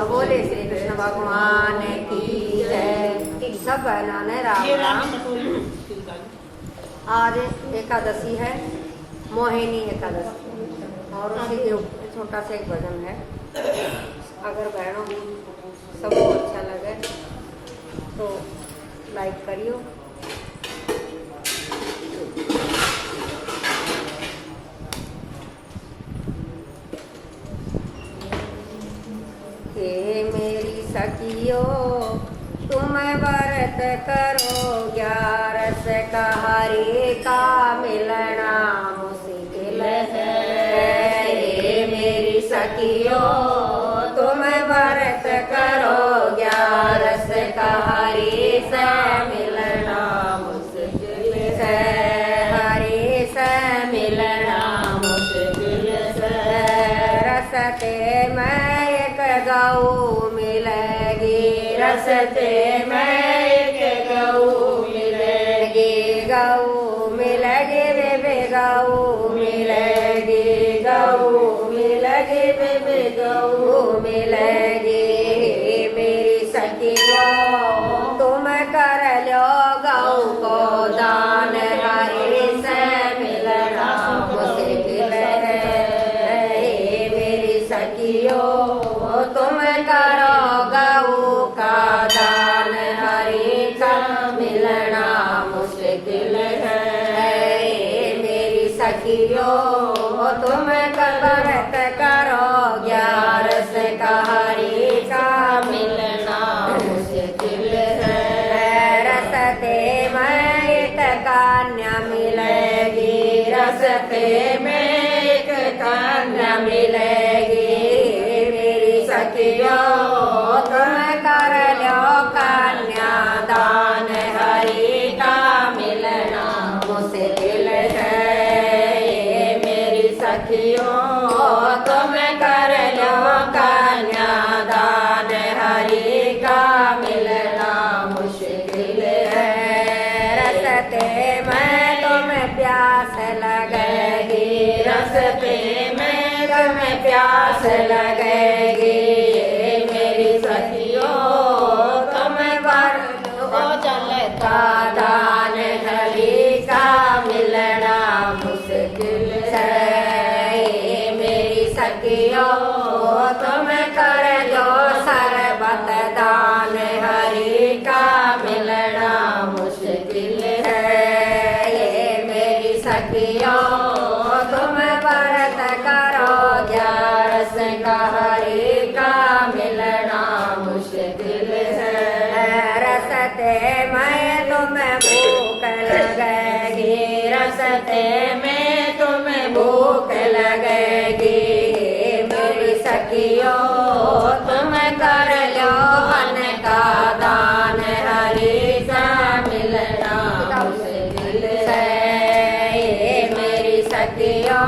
बोले श्री कृष्ण भगवान की जय। सब बनाने राम। आज एकादशी है, मोहिनी एकादशी, और उसी के ऊपर छोटा सा एक भजन है। अगर बहनों सबको अच्छा लगे तो लाइक करियो। हे मेरी सखियो तुम व्रत करो, 11 का हरि का मिलना मुश्किल है। हे मेरी सखियो तुम व्रत करो, 11 का हरि से मिलना मुश्किल है। हरि से मिलना मुश्किल है। रस्ते में एक गऊ मिलेगी, रस्ते में एक गऊ मिलेगी, गऊ मिलेगी बेबे गऊ मिलेगी, गऊ मिलेगी बेबे गऊ मिलेगी। मेरी सखियो तुम कर लो गऊ को दान, हरि से मिलना मुश्किल है। मेरी सखियो तुम करो गऊ का दान, हरि का मिलना मुश्किल है। मेरी सखियो तुम व्रत करो, 11 का हरि का मिलना मुश्किल है। रस्ते में एक कन्या मिलेगी, रस्ते में एक कन्या मिलेगी। सखियो तुम कर लो कन्या दान, हरि का मिलना मुश्किल है। मेरी सखियो तुम कर लो कन्या दान, हरि का मिलना मुश्किल है। रस्ते में तुम्हें प्यास लगेगी, रस्ते में तुम्हें प्यास लगेगी। दान हरि का मिलना मुश्किल है। मेरी सखियो तुम कर लो शरबत दान, हरि का मिलना मुश्किल है। मेरी सखियो तुम व्रत करो, 11 का हरि का मिलना मुश्किल है। रस्ते में तुम्हें भूख लगेगी, रस्ते में तुम्हें भूख लगेगी। मेरी सखियो तुम कर लो अन्न का दान, हरि का मिलना मुश्किल है। मेरी सखियो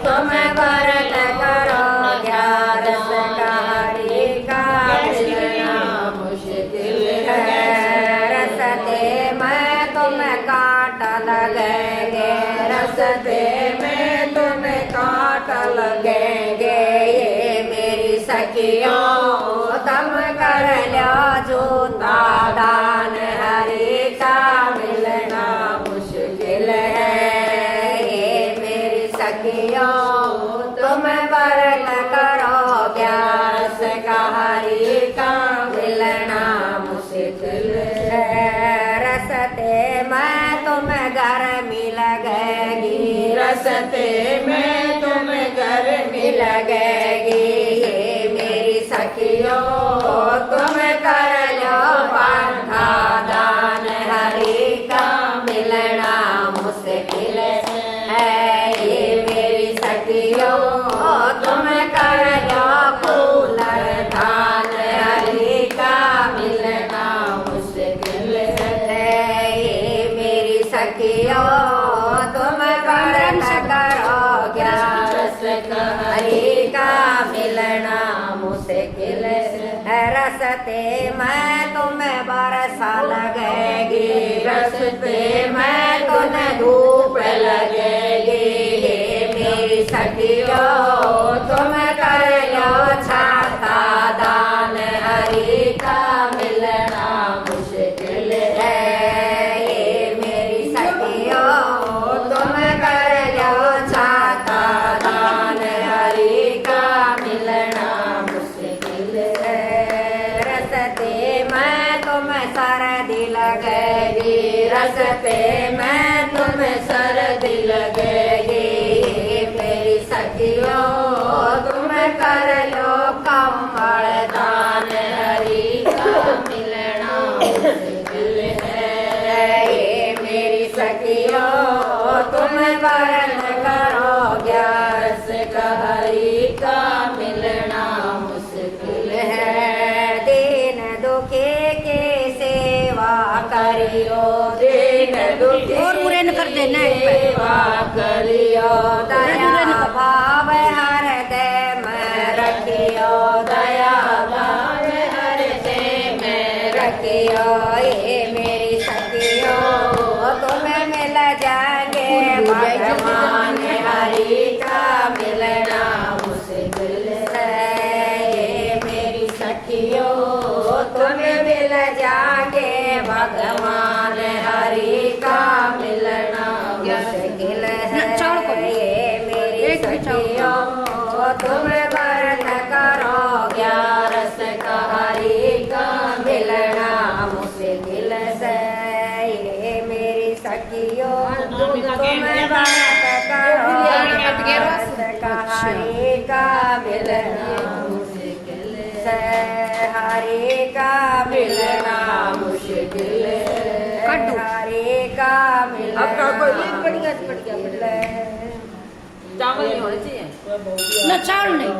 तुम व्रत करो, 11 का हरि का मिलना मुश्किल है। रस्ते में तुम्हें काट लगेंगे, रस्ते में तुम्हें काट लगेंगे। ये मेरी सखियो तुम कर लो जूता दान, हरि का मिलना मुश्किल है। ये मेरी सखियो तुम व्रत करो, 11 का हरि का मिलना मुश्किल है। रस्ते में तुम्हें गर्मी लगेगी, रस्ते में तुम्हें गर्मी लगेगी। ये मेरी सखियो तुम कर लो पंखा दान, हरि का मिलना मुश्किल है। ये मेरी सखियो तुम कर लो कूलर दान, हरि का मिलना मुश्किल है। ये मेरी सखियो तुम व्रत करो, 11 का हरि का मिलना मुश्किल है। रस्ते रसते मैं तुम्हें बरसा लगेगी, रसते मैं तुम्हें धूप लगेगी। मेरी सखियों तुम कर लो छाता दान, हरि का मिलना मुश्किल है। ये मेरी सखियों तुम कर लो छाता दान, हरि का मिलना मुश्किल है। रसते मैं तुम्हें सर्दी लगेगी, रसते मैं तुम्हें सर्दी लगेगी। मेरी सखियों तुम कर लो कम्बल दान, हरि का मिलना मुश्किल है। ये मेरी सखियों तुम वरण करो ग्यारस का, हरि का मिलना मुश्किल है। दीन दुखी की सेवा करियो, दीन दुखी और बुरे न कर देना है। सेवा करियो। दया भाव हृदय में रखियो, दया भाव हृदय में रखियो। ये मेरी सखियों तुम्हें मिल जाएंगे भगवान, हरि का मिलना मुश्किल है। ये मेरी सखियों तुम्हें मिल जाएंगे भगवान, हरि का मिलना मुश्किल है। ये मेरी सखियों तुम व्रत करो ग्यारस का, हरि का मिलना मुश्किल है। ये मेरी सखियों तुम व्रत करो ग्यारस का, हरि का मिलना मुश्किल है। हरि का मिलना मुश्किल है, हरि का मिलना मुश्किल है। चावल नहीं होने चाहिए न चावल नहीं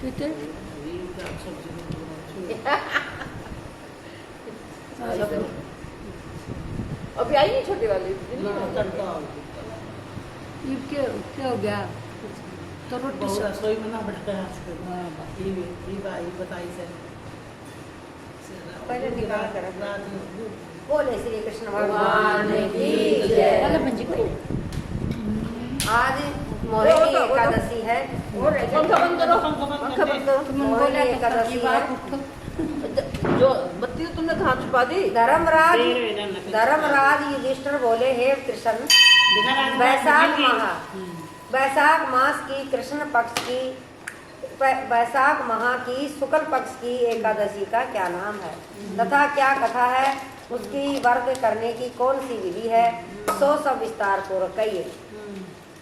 ठीक है। अभी आई नहीं छोटी वाली ये क्या हो गया तो रोटी बहुत से रसोई में ना बैठा ये बताई से पहले निकाल कर रख। रात बोले श्री कृष्ण भगवान की जय। अलग बंजी को आज मोहिनी एकादशी है। पंखा बंद करो, पंखा बंद करो। तुम मोहिनी बोले एकादशी की है। बात उठो जो बत्ती तो तुमने कहाँ छुपा दी? धर्मराज युधिष्ठिर बोले हे कृष्ण, वैशाख मास की कृष्ण पक्ष की वैशाख माह की शुक्ल पक्ष की एकादशी का क्या नाम है तथा क्या कथा है, उसकी व्रत करने की कौन सी विधि है, सो सब विस्तार पूर्वक कहिए।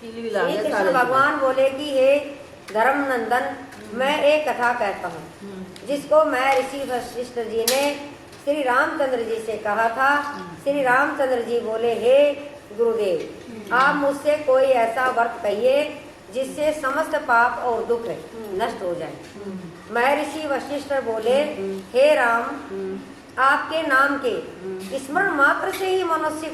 श्री कृष्ण भगवान बोले कि हे धर्मनंदन, मैं एक कथा कहता हूँ जिसको मैं ऋषि वशिष्ठ जी ने श्री रामचंद्र जी से कहा था। श्री रामचंद्र जी बोले हे गुरुदेव, आप मुझसे कोई ऐसा व्रत कहिए जिससे समस्त पाप और दुख नष्ट हो जाए। महर्षि वशिष्ठ बोले हे राम, आपके नाम के स्मरण मात्र से ही मनुष्य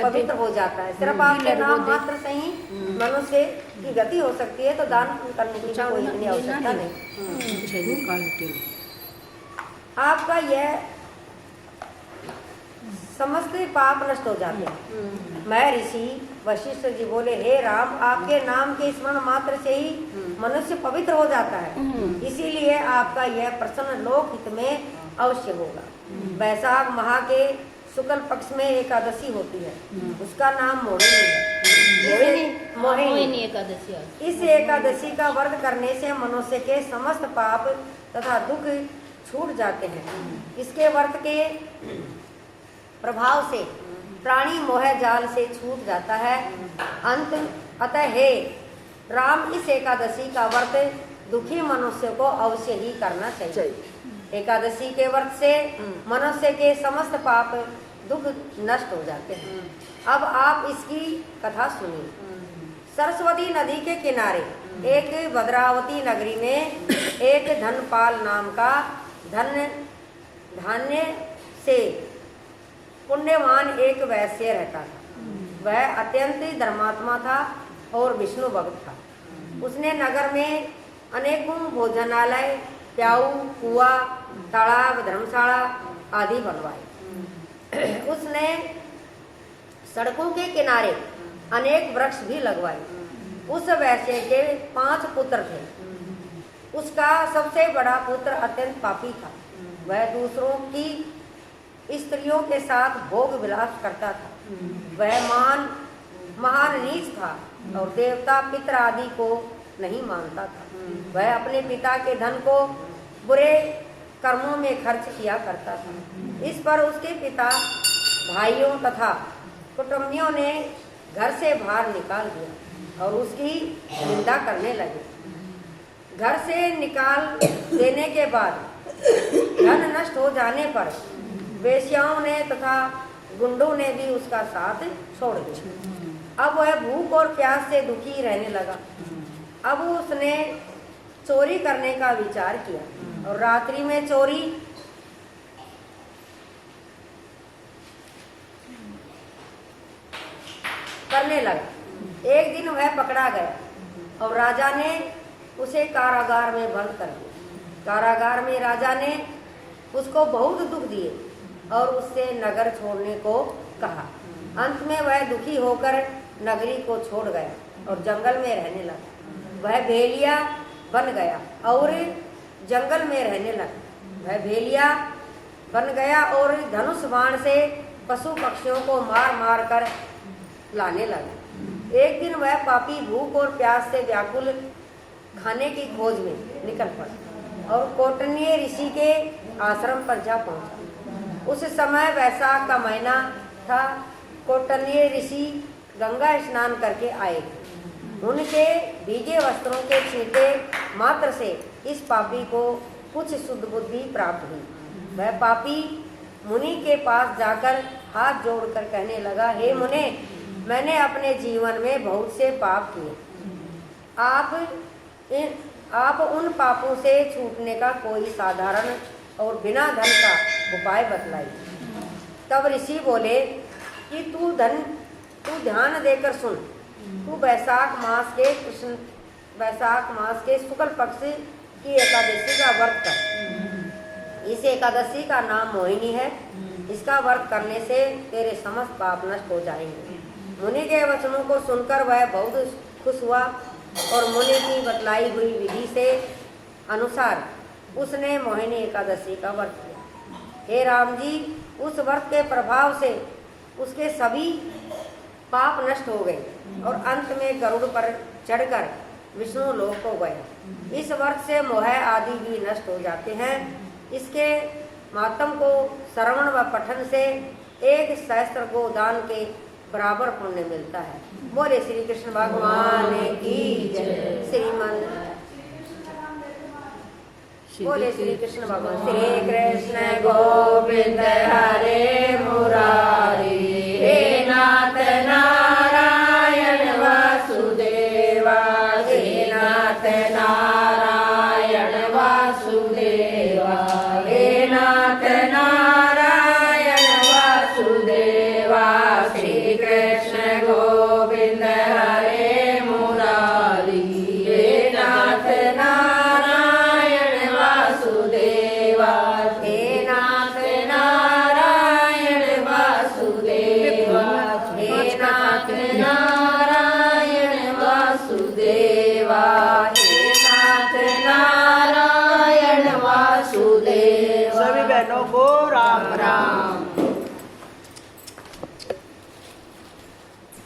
पवित्र हो जाता है। सिर्फ आपके नाम मात्र से ही मनुष्य की गति हो सकती है, तो दान करने की कोई इतनी आवश्यकता नहीं। आपका यह समस्त पाप नष्ट हो जाते हैं। महर्षि वशिष्ठ जी बोले हे राम, आपके नाम के स्मरण मात्र से ही मनुष्य पवित्र हो जाता है, इसीलिए आपका यह प्रसन्न लोक हित में अवश्य होगा। वैशाख माह के शुक्ल पक्ष में एकादशी होती है, उसका नाम मोहिनी एकादशी। इस एकादशी का व्रत करने से मनुष्य के समस्त पाप तथा दुख छूट जाते हैं। इसके व्रत के प्रभाव से प्राणी मोह जाल से छूट जाता है। अतः हे राम, इस एकादशी का व्रत दुखी मनुष्य को अवश्य ही करना चाहिए। एकादशी के व्रत से मनुष्य के समस्त पाप दुख नष्ट हो जाते हैं। अब आप इसकी कथा सुनिए। सरस्वती नदी के किनारे एक भद्रावती नगरी में एक धनपाल नाम का धान्य से पुण्यवान एक वैश्य रहता था। वह अत्यंत धर्मात्मा था और विष्णु भक्त था। उसने नगर में अनेकों भोजनालय, प्याऊ, कुआं, तालाब, धर्मशाला आदि बनवाए। उसने सड़कों के किनारे अनेक वृक्ष भी लगवाए। उस वैश्य के 5 पुत्र थे। उसका सबसे बड़ा पुत्र अत्यंत पापी था। वह दूसरों की स्त्रियों के साथ भोग विलास करता था। वह महान नीच था और देवता पितर आदि को नहीं मानता था। वह अपने पिता के धन को बुरे कर्मों में खर्च किया करता था। इस पर उसके पिता, भाइयों तथा कुटुंबियों ने घर से बाहर निकाल दिया और उसकी निंदा करने लगे। घर से निकाल देने के बाद धन नष्ट हो जाने पर वेश्याओं ने तथा गुंडों ने भी उसका साथ छोड़ दिया। अब वह भूख और प्यास से दुखी रहने लगा। अब उसने चोरी करने का विचार किया और रात्रि में चोरी करने लगा। एक दिन वह पकड़ा गया और राजा ने उसे कारागार में बंद कर दिया। कारागार में राजा ने उसको बहुत दुख दिए और उससे नगर छोड़ने को कहा। अंत में वह दुखी होकर नगरी को छोड़ गया और जंगल में रहने लगा। वह भेलिया बन गया और जंगल में रहने लगा। वह भेलिया बन गया और धनुष बाण से पशु पक्षियों को मार मार कर लाने लगा। एक दिन वह पापी भूख और प्यास से व्याकुल खाने की खोज में निकल पड़ा और कौटन्य ऋषि के आश्रम पर जा पहुंचा। उस समय वैशाख का महीना था। कौटन्य ऋषि गंगा स्नान करके आए। उनके भीगे वस्त्रों के छींटे मात्र से इस पापी को कुछ शुद्ध बुद्धि प्राप्त हुई। वह पापी मुनि के पास जाकर हाथ जोड़कर कहने लगा, हे मुने, मैंने अपने जीवन में बहुत से पाप किए। आप उन पापों से छूटने का कोई साधारण और बिना धन का उपाय बतलाइए। तब ऋषि बोले कि तू ध्यान देकर सुन। तू वैशाख मास के शुक्ल पक्ष की एकादशी का व्रत कर। इस एकादशी का नाम मोहिनी है। इसका व्रत करने से तेरे समस्त पाप नष्ट हो जाएंगे। मुनि के वचनों को सुनकर वह बहुत खुश हुआ और मुनि की बतलाई हुई विधि से अनुसार उसने मोहिनी एकादशी का व्रत किया। हे राम जी, उस व्रत के प्रभाव से उसके सभी पाप नष्ट हो गए और अंत में गरुड़ पर चढ़कर विष्णु लोक को गया। इस व्रत से मोह आदि भी नष्ट हो जाते हैं। इसके मातम को श्रवण व पठन से 1 सहस्त्र गोदान के बराबर पुण्य मिलता है। बोले श्री कृष्ण भगवान की जय। बोले श्री कृष्ण भगवान। श्री कृष्ण गोविंद हरे मुरारी, हे नाथ नारायण वासुदेवा, हे नाथ नारायण वासुदेवा, हे नाथ नारायण वासुदेवा। श्री कृष्ण गोविंद हरे मुरारी, हे नाथ नारायण वासुदेवा, हे नाथ नारायण वासुदेवा, हे नाथ नारायण वासुदेवा, हे नाथ नारायण वासुदेवा। सभी बहनों को राम राम।